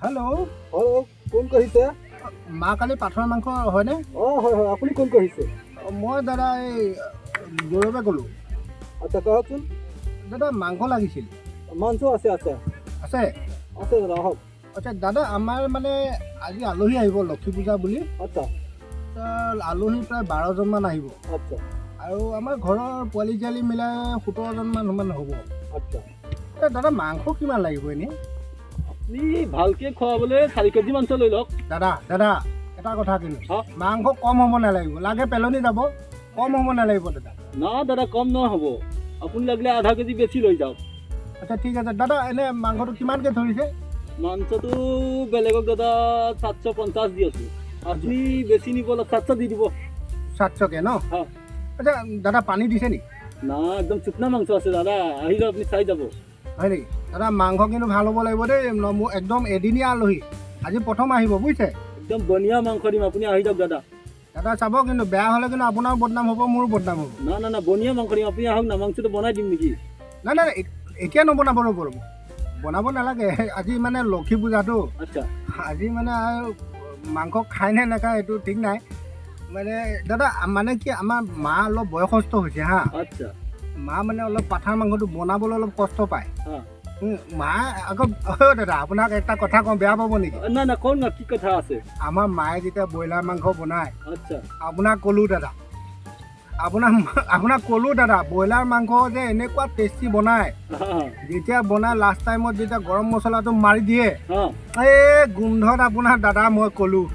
Hello'. Hello' কোন কৰিছে? মা কালি পাঠৰ মাংস হয়নে? হয় হয়, আপুনি কোন কৰিছে? মই দাদা এই গৌৰৱে ক'লোঁ। আচ্ছা কওকচোন। দাদা মাংস লাগিছিল। মাংস আছে আছে আছে? আছে দাদা আহক। আচ্ছা দাদা আমাৰ মানে আজি আলহী আহিব লক্ষী পূজা বুলি। আচ্ছা আলহী প্ৰায় 12জনমান আহিব আচ্ছা আৰু আমাৰ ঘৰৰ পোৱালি ছোৱালী মিলাই 17জনমান হ'ব। আচ্ছা দাদা মাংস কিমান লাগিব এনেই? আপুনি ভালকৈ খোৱাবলৈ 4 কেজি মাংস লৈ লওক। দাদা দাদা এটা কথা কিন্তু হা? মাংস কম হ'ব নালাগিব, লাগে পেলনি যাব, কম হ'ব নালাগিব দাদা। না দাদা কম নহ'ব, আপুনি লাগিলে আধা কেজি বেছি লৈ যাওক। আচ্ছা ঠিক আছে দাদা, এনেই মাংসটো কিমানকৈ ধৰিছে? মাংসটো বেলেগক দাদা 750 দি আছোঁ, আপুনি বেছি নিব 700 দি দিব। 700কৈ ন? হা আচ্ছা দাদা পানী দিছে নেকি? না একদম চুকনা মাংস আছে দাদা, আহিলে আপুনি চাই যাব। হয় নেকি? দাদা মাংস কিন্তু ভাল হ'ব লাগিব দেই, মোৰ একদম এদিনীয়া আলহী, আজি প্ৰথম আহিব বুজিছে। একদম বনিয়া মাংস দিম, আপুনি আহি যাওক দাদা। দাদা চাব কিন্তু বেয়া হ'লে কিন্তু আপোনাৰো বদনাম হ'ব, মোৰো বদনাম হ'ব। না না না বনিয়া মাংস দিম, আপুনি আহক না, মাংসটো বনাই দিম নেকি? নাই নাই এতিয়া নবনাব ৰ'ব ৰ'ব, বনাব নালাগে, আজি মানে লক্ষী পূজাটো, আচ্ছা আজি মানে মাংস খায় নে নাখায় এইটো ঠিক নাই। মানে দাদা মানে কি আমাৰ মা অলপ বয়সস্থ হৈছে হা, আচ্ছা মা মানে অলপ পাঠাৰ মাংসটো বনাবলৈ অলপ কষ্ট পায়। হা মা আকৌ দাদা আপোনাক এটা কথা কওঁ, বেয়া পাব নেকি? না না কওক না, কি কথা আছে? আমাৰ মায়ে যেতিয়া ব্ৰইলাৰ মাংস বনায়, আচ্ছা আপোনাক ক'লোঁ দাদা, আপোনাক ক'লোঁ দাদা, ব্ৰইলাৰ মাংস যে এনেকুৱা টেষ্টি বনায়, হা যেতিয়া বনাই লাষ্ট টাইমত যেতিয়া গৰম মছলাটো মাৰি দিয়ে, হা এই গোন্ধত আপোনাৰ দাদা মই ক'লোঁ,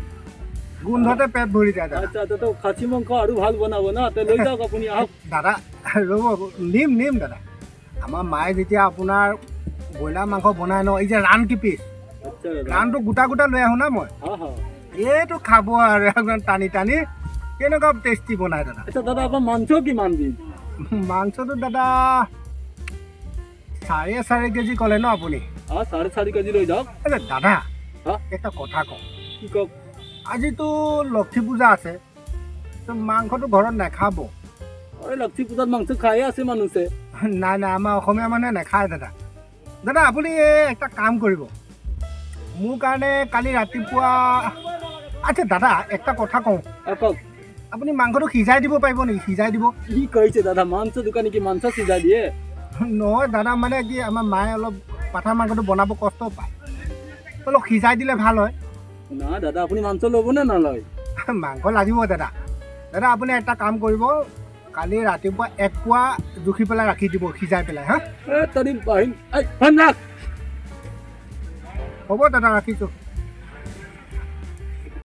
গোন্ধতে পেট ভৰি যায় দাদা। আচ্ছা তো খাচী মাংস আৰু ভাল বনাব না, তে লৈ যাওক আপুনি আহক। দাদা ৰ'ব, নিম দাদা। আমাৰ মায়ে যেতিয়া আপোনাৰ ব্ৰইলাৰ মাংস বনাই ন, এই যে ৰান কিপিচ, আচ্ছা দাদা ৰানটো গোটা গোটা লৈ আহোঁ না মই, হা হা এইটো খাব আৰু একদম টানি টানি, কেনেকুৱা টেষ্টি বনায় দাদা। আচ্ছা দাদা আপোনাৰ মাংস কিমান দিম? মাংসটো দাদা 4.5 কেজি ক'লে ন আপুনি? 4.5 কেজি লৈ যাওক। আচ্ছা দাদা হা এটা কথা কওঁ, কি কওক? আজিতো লক্ষী পূজা আছে, তো মাংসটো ঘৰত নাখাব। আৰে লক্ষী পূজাত মাংস খায়ে আছে মানুহে। নাই নাই আমাৰ অসমীয়া মানুহে নাখায় দাদা। দাদা আপুনি এটা কাম কৰিব, মোৰ কাৰণে কালি ৰাতিপুৱা, আচ্ছা দাদা একটা কথা কওঁ, কওক। আপুনি মাংসটো সিজাই দিব পাৰিব নেকি? সিজাই দিব। কি কৈছে দাদা, মাংস দোকানী কি মাংস সিজাই দিয়ে? নহয় দাদা, মানে কি আমাৰ মায়ে অলপ পাঠা মাংসটো বনাব কষ্ট পায়, অলপ সিজাই দিলে ভাল হয়। না দাদা আপুনি মাংস ল'ব নে নলয়? মাংস লাগিব দাদা। দাদা আপুনি এটা কাম কৰিব, কালি ৰাতিপুৱা 1 পোৱা জুখি পেলাই ৰাখি দিব, সিজাই পেলাই হা। তৰি বাহিন ৰাখ। হ'ব দাদা, ৰাখিছোঁ।